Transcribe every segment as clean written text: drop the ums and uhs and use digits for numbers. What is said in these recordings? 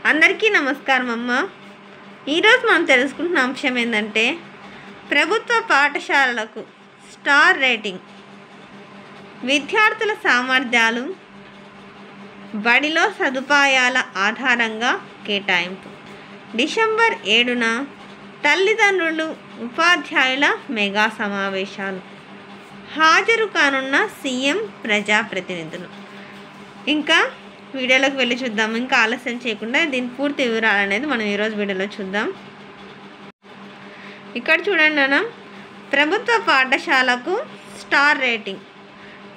అందరికీ నమస్కారం అమ్మ. ఈరోజు మనం తెలుసుకుంటున్న అంశం ఏంటంటే ప్రభుత్వ పాఠశాలలకు స్టార్ రేటింగ్, విద్యార్థుల సామర్థ్యాలు, బడిలో సదుపాయాల ఆధారంగా కేటాయింపు. డిసెంబర్ 7న తల్లిదండ్రులు ఉపాధ్యాయుల మెగా సమావేశాలు. హాజరు కానున్న సీఎం ప్రజాప్రతినిధులు. ఇంకా వీడియోలోకి వెళ్ళి చూద్దాం. ఇంకా ఆలస్యం చేయకుండా దీని పూర్తి వివరాలు అనేది మనం ఈరోజు వీడియోలో చూద్దాం. ఇక్కడ చూడండి నాన్న, ప్రభుత్వ పాఠశాలకు స్టార్ రేటింగ్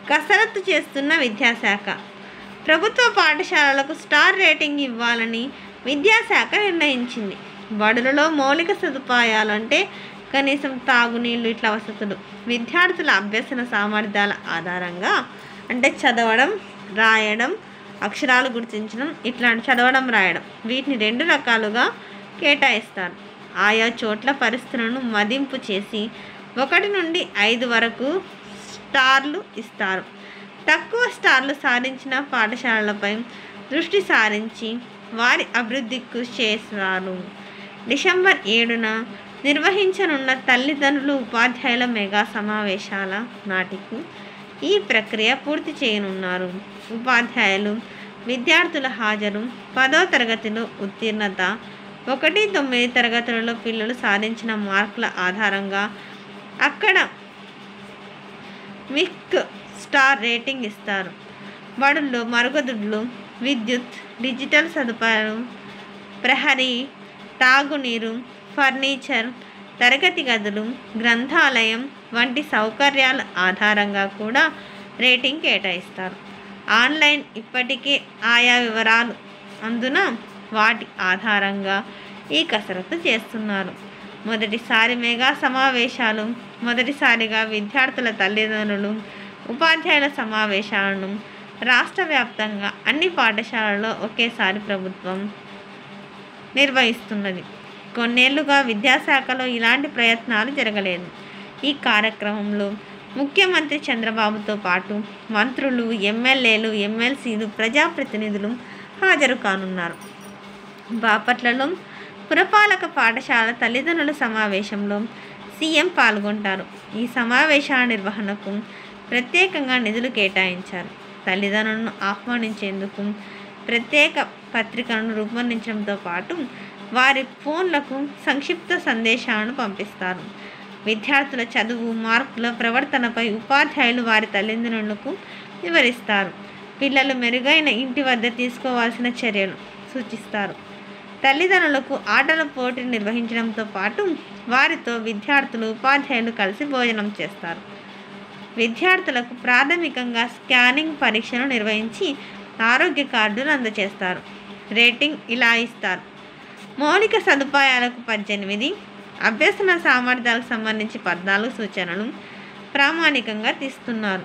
కసరత్తు చేస్తున్న విద్యాశాఖ. ప్రభుత్వ పాఠశాలలకు స్టార్ రేటింగ్ ఇవ్వాలని విద్యాశాఖ నిర్ణయించింది. బడులలో మౌలిక సదుపాయాలు అంటే కనీసం తాగునీళ్ళు ఇట్లా వసతులు, విద్యార్థుల అభ్యసన సామర్థ్యాల ఆధారంగా అంటే చదవడం, రాయడం, అక్షరాలు గుర్తించడం, ఇట్లాంటి చదవడం, రాయడం, వీటిని 2 రకాలుగా కేటాయిస్తారు. ఆయా చోట్ల పరిస్థితులను మదింపు చేసి 1 నుండి 5 వరకు స్టార్లు ఇస్తారు. తక్కువ స్టార్లు సాధించిన పాఠశాలలపై దృష్టి సారించి వారి అభివృద్ధికి కృషి చేస్తారు. డిసెంబర్ 7న నిర్వహించనున్న తల్లిదండ్రులు ఉపాధ్యాయుల మెగా సమావేశాల నాటికి ఈ ప్రక్రియ పూర్తి చేయనున్నారు. ఉపాధ్యాయులు, విద్యార్థుల హాజరు, 10వ తరగతిలో ఉత్తీర్ణత, 1-9 తరగతులలో పిల్లలు సాధించిన మార్కుల ఆధారంగా అక్కడ మిక్ స్టార్ రేటింగ్ ఇస్తారు. బడుల్లో మరుగుదొడ్లు, విద్యుత్, డిజిటల్ సదుపాయాలు, ప్రహరీ, తాగునీరు, ఫర్నిచర్, తరగతి గదులు, గ్రంథాలయం వంటి సౌకర్యాల ఆధారంగా కూడా రేటింగ్ కేటాయిస్తారు. ఆన్లైన్ ఇప్పటికే ఆయా వివరాలు అందున వాటి ఆధారంగా ఈ కసరత్తు చేస్తున్నారు. మొదటిసారి మెగా సమావేశాలు. మొదటిసారిగా విద్యార్థుల తల్లిదండ్రులు ఉపాధ్యాయుల సమావేశాలను రాష్ట్ర వ్యాప్తంగా అన్ని పాఠశాలల్లో ఒకేసారి ప్రభుత్వం నిర్వహిస్తున్నది. కొన్నేళ్లుగా విద్యాశాఖలో ఇలాంటి ప్రయత్నాలు జరగలేదు. ఈ కార్యక్రమంలో ముఖ్యమంత్రి చంద్రబాబుతో పాటు మంత్రులు, ఎమ్మెల్యేలు, ఎమ్మెల్సీలు, ప్రజాప్రతినిధులు హాజరు కానున్నారు. బాపట్లలో పురపాలక పాఠశాల తల్లిదండ్రుల సమావేశంలో సీఎం పాల్గొంటారు. ఈ సమావేశాల నిర్వహణకు ప్రత్యేకంగా నిధులు కేటాయించారు. తల్లిదండ్రులను ఆహ్వానించేందుకు ప్రత్యేక పత్రికలను రూపొందించడంతో పాటు వారి ఫోన్లకు సంక్షిప్త సందేశాలను పంపిస్తారు. విద్యార్థుల చదువు, మార్కుల ప్రవర్తనపై ఉపాధ్యాయులు వారి తల్లిదండ్రులకు వివరిస్తారు. పిల్లలు మెరుగైన ఇంటి వద్ద తీసుకోవాల్సిన చర్యలు సూచిస్తారు. తల్లిదండ్రులకు ఆటల పోటీలు నిర్వహించడంతో పాటు వారితో విద్యార్థులు, ఉపాధ్యాయులు కలిసి భోజనం చేస్తారు. విద్యార్థులకు ప్రాథమికంగా స్కానింగ్ పరీక్షలు నిర్వహించి ఆరోగ్య కార్డులు అందజేస్తారు. రేటింగ్ ఇలా ఇస్తారు. మౌలిక సదుపాయాలకు 18, అభ్యసన సామర్థ్యాలకు సంబంధించి 14 సూచనలు ప్రామాణికంగా తీస్తున్నారు.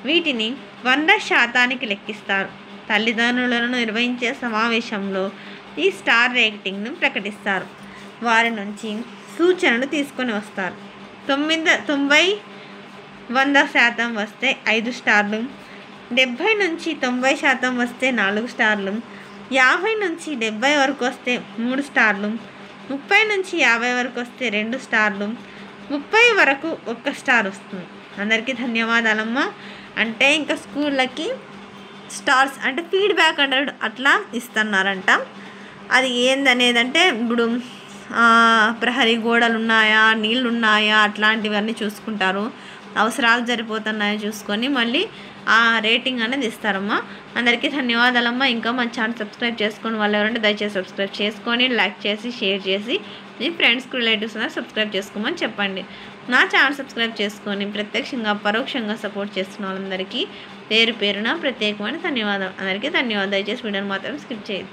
వీటిని 100% లెక్కిస్తారు. తల్లిదండ్రులను నిర్వహించే సమావేశంలో ఈ స్టార్ రేటింగ్ను ప్రకటిస్తారు. వారి నుంచి సూచనలు తీసుకొని వస్తారు. 90-100% వస్తే 5 స్టార్లు, 70 నుంచి 90% వస్తే 4 స్టార్లు, 50 నుంచి 70 వరకు వస్తే 3 స్టార్లు, 30 నుంచి 50 వరకు వస్తే 2 స్టార్లు, 30 వరకు 1 స్టార్ వస్తుంది. అందరికీ ధన్యవాదాలమ్మా. అంటే ఇంకా స్కూళ్ళకి స్టార్స్ అంటే ఫీడ్బ్యాక్ అంటే అట్లా ఇస్తున్నారంట. అది ఏందనేదంటే ఇప్పుడు ప్రహరీ గోడలు ఉన్నాయా, నీళ్ళు ఉన్నాయా, అట్లాంటివన్నీ చూసుకుంటారు. అవసరాలు సరిపోతున్నాయో చూసుకొని మళ్ళీ ఆ రేటింగ్ అనేది ఇస్తారమ్మా. అందరికీ ధన్యవాదాలమ్మా. ఇంకా మన ఛానల్ సబ్స్క్రైబ్ చేసుకొని వాళ్ళు ఎవరంటే దయచేసి సబ్స్క్రైబ్ చేసుకొని, లైక్ చేసి, షేర్ చేసి మీ ఫ్రెండ్స్కి, రిలేటివ్స్ అనేది సబ్స్క్రైబ్ చేసుకోమని చెప్పండి. నా ఛానల్ సబ్స్క్రైబ్ చేసుకొని ప్రత్యక్షంగా, పరోక్షంగా సపోర్ట్ చేస్తున్న వాళ్ళందరికీ పేరు పేరున ప్రత్యేకమైన ధన్యవాదాలు. అందరికీ ధన్యవాదాలు. దయచేసి వీడియోని మాత్రం స్కిప్ చేయదు.